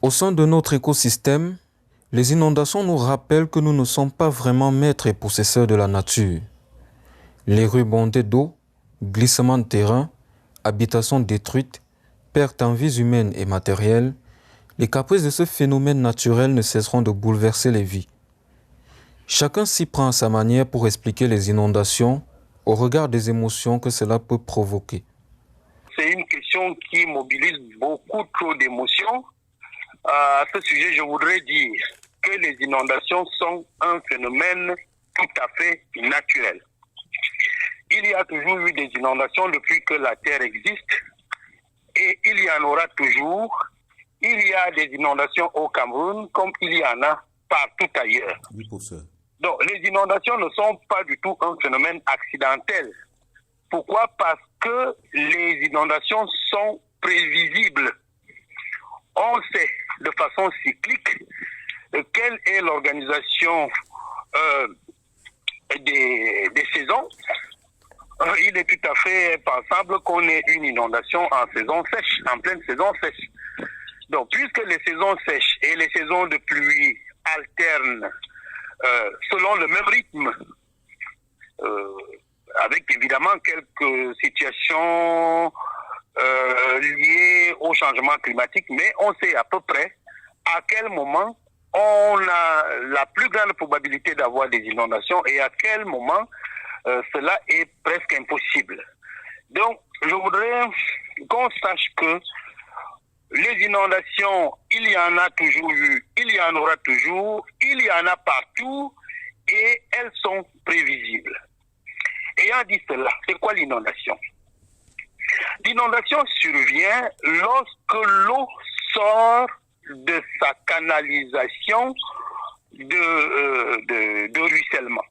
Au sein de notre écosystème, les inondations nous rappellent que nous ne sommes pas vraiment maîtres et possesseurs de la nature. Les rues bondées d'eau, glissements de terrain, habitations détruites, pertes en vies humaines et matérielles, les caprices de ce phénomène naturel ne cesseront de bouleverser les vies. Chacun s'y prend à sa manière pour expliquer les inondations au regard des émotions que cela peut provoquer. C'est une question qui mobilise beaucoup trop d'émotions. À ce sujet, je voudrais dire que les inondations sont un phénomène tout à fait naturel. Il y a toujours eu des inondations depuis que la Terre existe et il y en aura toujours. Il y a des inondations au Cameroun comme il y en a partout ailleurs. Oui, professeur. Donc, les inondations ne sont pas du tout un phénomène accidentel. Pourquoi? Parce que les inondations sont prévisibles. On sait de façon cyclique quelle est l'organisation des saisons. Il est tout à fait pensable qu'on ait une inondation en saison sèche, en pleine saison sèche. Donc, puisque les saisons sèches et les saisons de pluie alternent selon le même rythme, avec évidemment quelques situations liées au changement climatique, mais on sait à peu près à quel moment on a la plus grande probabilité d'avoir des inondations et à quel moment cela est presque impossible. Donc, je voudrais qu'on sache que les inondations, il y en a toujours eu, il y en aura toujours, il y en a partout et elles sont prévisibles. Ayant dit cela, c'est quoi l'inondation? L'inondation survient lorsque l'eau sort de sa canalisation de ruissellement.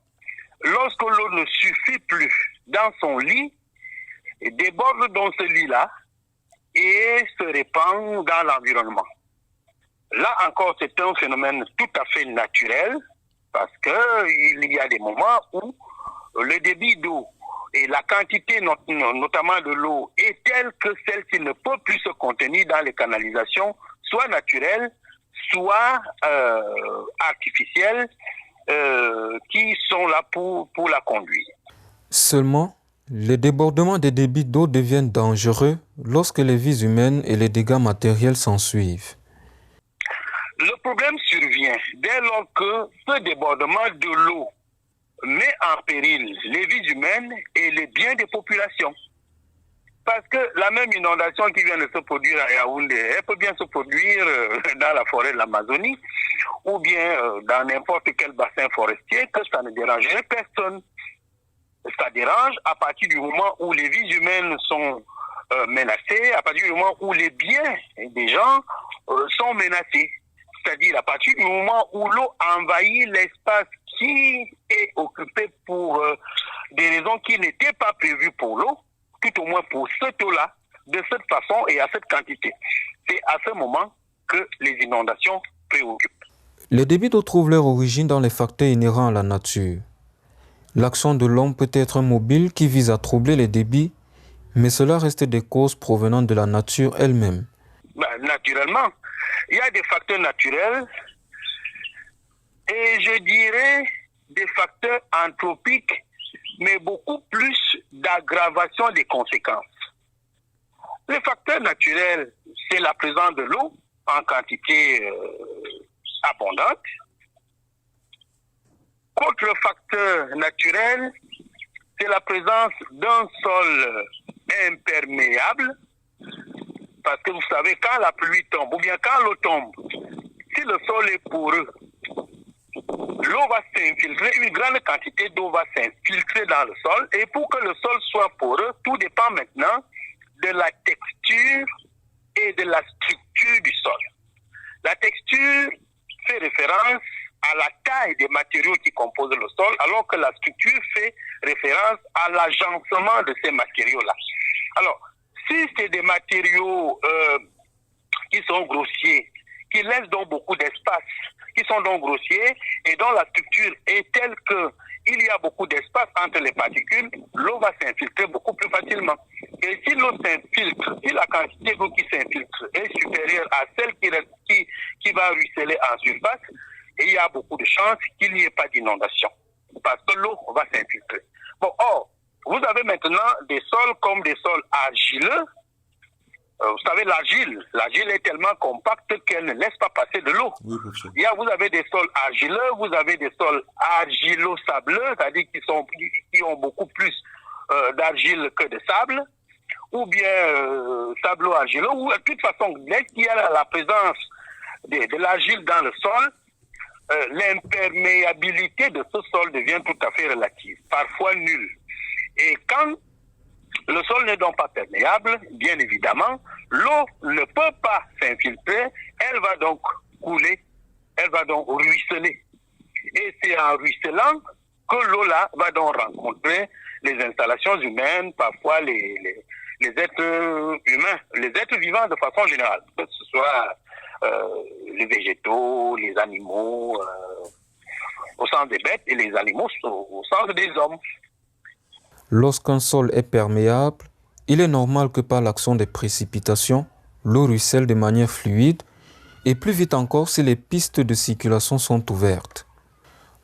Lorsque l'eau ne suffit plus dans son lit, déborde dans ce lit-là et se répand dans l'environnement. Là encore, c'est un phénomène tout à fait naturel parce qu'il y a des moments où le débit d'eau et la quantité notamment de l'eau est telle que celle-ci ne peut plus se contenir dans les canalisations, soit naturelles, soit artificielles, qui sont là pour la conduire. Seulement, les débordements des débits d'eau deviennent dangereux lorsque les vies humaines et les dégâts matériels s'ensuivent. Le problème survient dès lors que ce débordement de l'eau met en péril les vies humaines et les biens des populations. Parce que la même inondation qui vient de se produire à Yaoundé, elle peut bien se produire dans la forêt de l'Amazonie ou bien dans n'importe quel bassin forestier, que ça ne dérangerait personne. Ça dérange à partir du moment où les vies humaines sont menacées, à partir du moment où les biens des gens sont menacés. C'est-à-dire à partir du moment où l'eau envahit l'espace qui est occupé pour des raisons qui n'étaient pas prévues pour l'eau, tout au moins pour cette eau-là, de cette façon et à cette quantité. C'est à ce moment que les inondations préoccupent. Les débits d'eau trouvent leur origine dans les facteurs inhérents à la nature. L'action de l'homme peut être mobile qui vise à troubler les débits, mais cela reste des causes provenant de la nature elle-même. Naturellement, il y a des facteurs naturels et je dirais des facteurs anthropiques, mais beaucoup plus d'aggravation des conséquences. Les facteurs naturels, c'est la présence de l'eau en quantité abondante. Autre facteur naturel, c'est la présence d'un sol imperméable. Parce que vous savez, quand la pluie tombe, ou bien quand l'eau tombe, si le sol est poreux, l'eau va s'infiltrer, une grande quantité d'eau va s'infiltrer dans le sol. Et pour que le sol soit poreux, tout dépend maintenant de la texture et de la structure du sol. La texture fait référence à la taille des matériaux qui composent le sol, alors que la structure fait référence à l'agencement de ces matériaux-là. Alors, si c'est des matériaux qui sont grossiers, qui laissent donc beaucoup d'espace, qui sont donc grossiers et dont la structure est telle qu'il y a beaucoup d'espace entre les particules, l'eau va s'infiltrer beaucoup plus facilement. Et si l'eau s'infiltre, si la quantité d'eau qui s'infiltre est supérieure à celle qui va ruisseler en surface et il y a beaucoup de chances qu'il n'y ait pas d'inondation parce que l'eau va s'infiltrer. Bon, or, vous avez maintenant des sols comme des sols argileux. Vous savez, l'argile est tellement compacte qu'elle ne laisse pas passer de l'eau. Oui, vous avez des sols argileux, vous avez des sols argilo-sableux, c'est-à-dire qui ont beaucoup plus d'argile que de sable, ou bien sablo-argileux, ou de toute façon, dès qu'il y a la présence de l'argile dans le sol, l'imperméabilité de ce sol devient tout à fait relative, parfois nulle. Et quand le sol n'est donc pas perméable, bien évidemment, l'eau ne peut pas s'infiltrer, elle va donc couler, elle va donc ruisseler. Et c'est en ruisselant que l'eau là va donc rencontrer les installations humaines, parfois les êtres humains, les êtres vivants de façon générale, que ce soit les végétaux, les animaux, au sens des bêtes, et les animaux au sens des hommes. Lorsqu'un sol est perméable, il est normal que par l'action des précipitations, l'eau ruisselle de manière fluide et plus vite encore si les pistes de circulation sont ouvertes.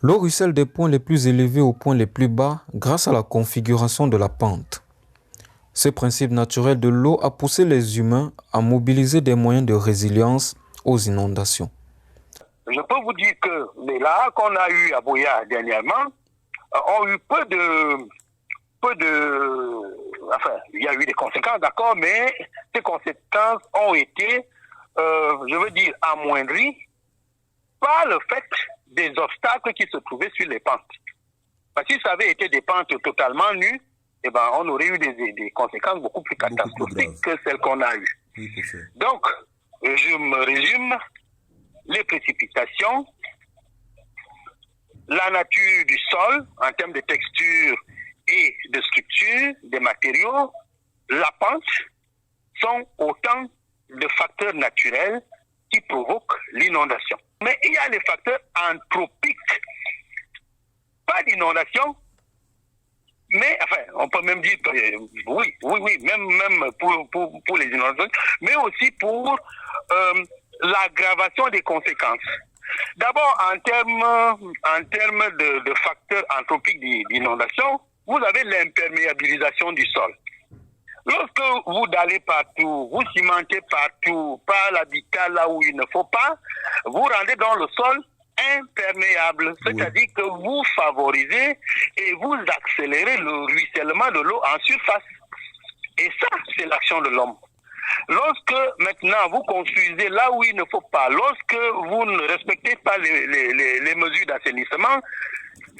L'eau ruisselle des points les plus élevés aux points les plus bas grâce à la configuration de la pente. Ce principe naturel de l'eau a poussé les humains à mobiliser des moyens de résilience aux inondations. Je peux vous dire que les lacs qu'on a eu à Boya dernièrement ont eu il y a eu des conséquences, d'accord, mais ces conséquences ont été, amoindries par le fait des obstacles qui se trouvaient sur les pentes. Parce que si ça avait été des pentes totalement nues, on aurait eu des conséquences beaucoup plus catastrophiques que celles qu'on a eues. Oui, donc, je me résume, les précipitations, la nature du sol en termes de texture et de structure des matériaux, la pente, sont autant de facteurs naturels qui provoquent l'inondation. Mais il y a les facteurs anthropiques, pas d'inondation, mais on peut même dire oui, même pour les inondations, mais aussi pour l'aggravation des conséquences. D'abord, en termes de facteurs anthropiques d'inondation, vous avez l'imperméabilisation du sol. Lorsque vous allez partout, vous cimentez partout, par l'habitat là où il ne faut pas, vous rendez dans le sol imperméable. C'est-à-dire que vous favorisez et vous accélérez le ruissellement de l'eau en surface. Et ça, c'est l'action de l'homme. Lorsque maintenant vous construisez là où il ne faut pas, lorsque vous ne respectez pas les mesures d'assainissement,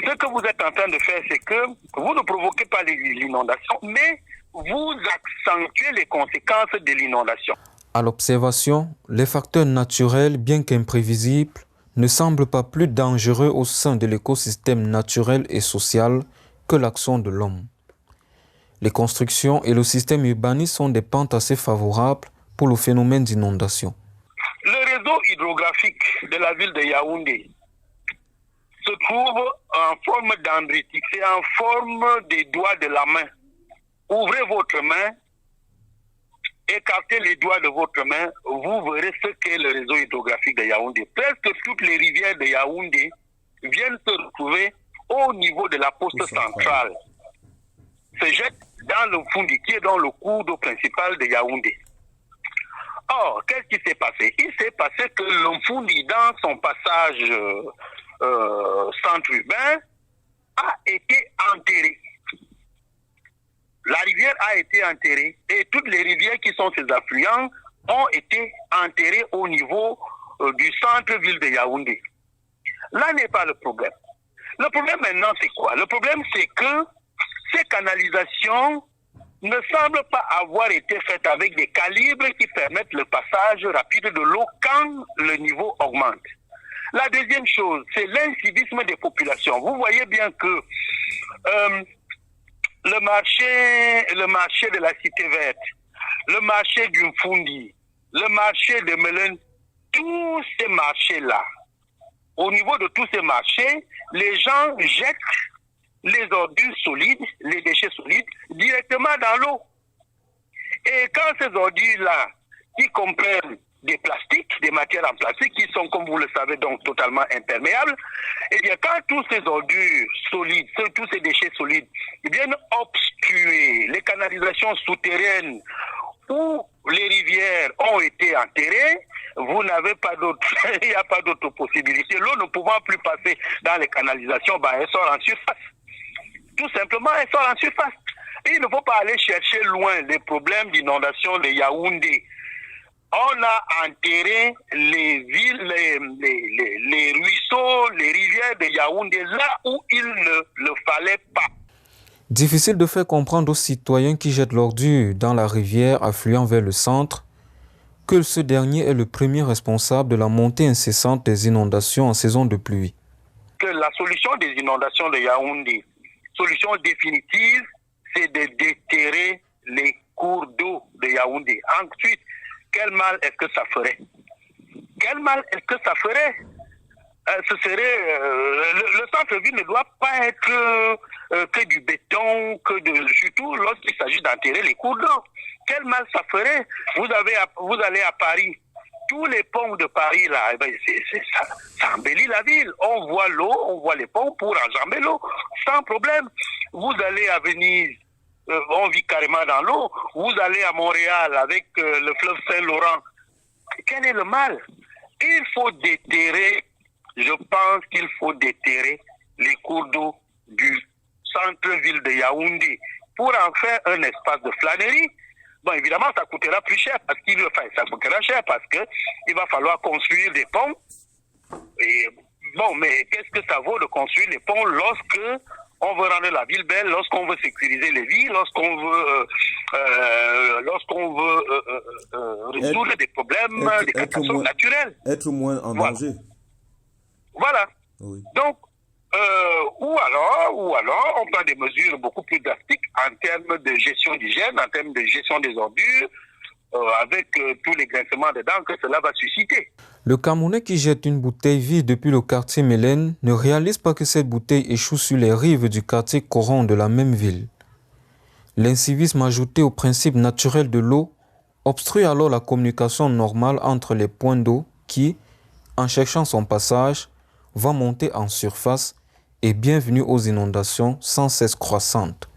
ce que vous êtes en train de faire, c'est que vous ne provoquez pas l'inondation, mais vous accentuez les conséquences de l'inondation. À l'observation, les facteurs naturels, bien qu'imprévisibles, ne semblent pas plus dangereux au sein de l'écosystème naturel et social que l'action de l'homme. Les constructions et le système urbanisme sont des pentes assez favorables pour le phénomène d'inondation. Le réseau hydrographique de la ville de Yaoundé se trouve en forme dendritique, c'est en forme des doigts de la main. Ouvrez votre main, écartez les doigts de votre main, vous verrez ce qu'est le réseau hydrographique de Yaoundé. Presque toutes les rivières de Yaoundé viennent se retrouver au niveau de la poste centrale. Se jettent dans le Fundi, qui est dans le cours d'eau principal de Yaoundé. Or, qu'est-ce qui s'est passé? Il s'est passé que le Fundi, dans son passage centre urbain, a été enterré. La rivière a été enterrée et toutes les rivières qui sont ses affluents ont été enterrées au niveau du centre-ville de Yaoundé. Là n'est pas le problème. Le problème maintenant, c'est quoi? Le problème, c'est que ces canalisations ne semblent pas avoir été faites avec des calibres qui permettent le passage rapide de l'eau quand le niveau augmente. La deuxième chose, c'est l'incivisme des populations. Vous voyez bien que le marché de la Cité Verte, le marché du Mfundi, le marché de Melen, tous ces marchés-là, au niveau de tous ces marchés, les gens jettent les ordures solides, les déchets solides, directement dans l'eau. Et quand ces ordures-là, qui comprennent des plastiques, des matières en plastique qui sont, comme vous le savez, donc totalement imperméables. Eh bien, quand tous ces ordures solides, tous ces déchets solides viennent obstruer les canalisations souterraines où les rivières ont été enterrées, vous n'avez pas d'autre, il n'y a pas d'autre possibilité. L'eau ne pouvant plus passer dans les canalisations, elle sort en surface. Tout simplement, elle sort en surface. Et il ne faut pas aller chercher loin les problèmes d'inondation de Yaoundé. On a enterré les villes, les ruisseaux, les rivières de Yaoundé là où il ne le fallait pas. Difficile de faire comprendre aux citoyens qui jettent l'ordure dans la rivière affluant vers le centre que ce dernier est le premier responsable de la montée incessante des inondations en saison de pluie. Que la solution des inondations de Yaoundé, solution définitive, c'est de déterrer les cours d'eau de Yaoundé. Ensuite, quel mal est-ce que ça ferait? Quel mal est-ce que ça ferait? Ce serait le centre-ville ne doit pas être que du béton, surtout lorsqu'il s'agit d'enterrer les cours d'eau. Quel mal ça ferait? Vous allez à Paris, tous les ponts de Paris là, ça embellit la ville. On voit l'eau, on voit les ponts pour enjamber l'eau, sans problème. Vous allez à Venise, on vit carrément dans l'eau. Vous allez à Montréal avec le fleuve Saint-Laurent. Quel est le mal? Il faut déterrer. Je pense qu'il faut déterrer les cours d'eau du centre-ville de Yaoundé pour en faire un espace de flânerie. Bon, évidemment, ça coûtera plus cher ça coûtera cher parce que il va falloir construire des ponts. Et bon, mais qu'est-ce que ça vaut de construire des ponts lorsque on veut rendre la ville belle, lorsqu'on veut sécuriser les vies, lorsqu'on veut résoudre des problèmes, des catastrophes naturelles. Être moins en danger. Voilà. Oui. Donc, ou alors, on prend des mesures beaucoup plus drastiques en termes de gestion d'hygiène, en termes de gestion des ordures, avec tous les grincements de dents que cela va susciter. Le Camerounais qui jette une bouteille vide depuis le quartier Mélène ne réalise pas que cette bouteille échoue sur les rives du quartier Coron de la même ville. L'incivisme ajouté au principe naturel de l'eau obstrue alors la communication normale entre les points d'eau qui, en cherchant son passage, va monter en surface et bienvenue aux inondations sans cesse croissantes.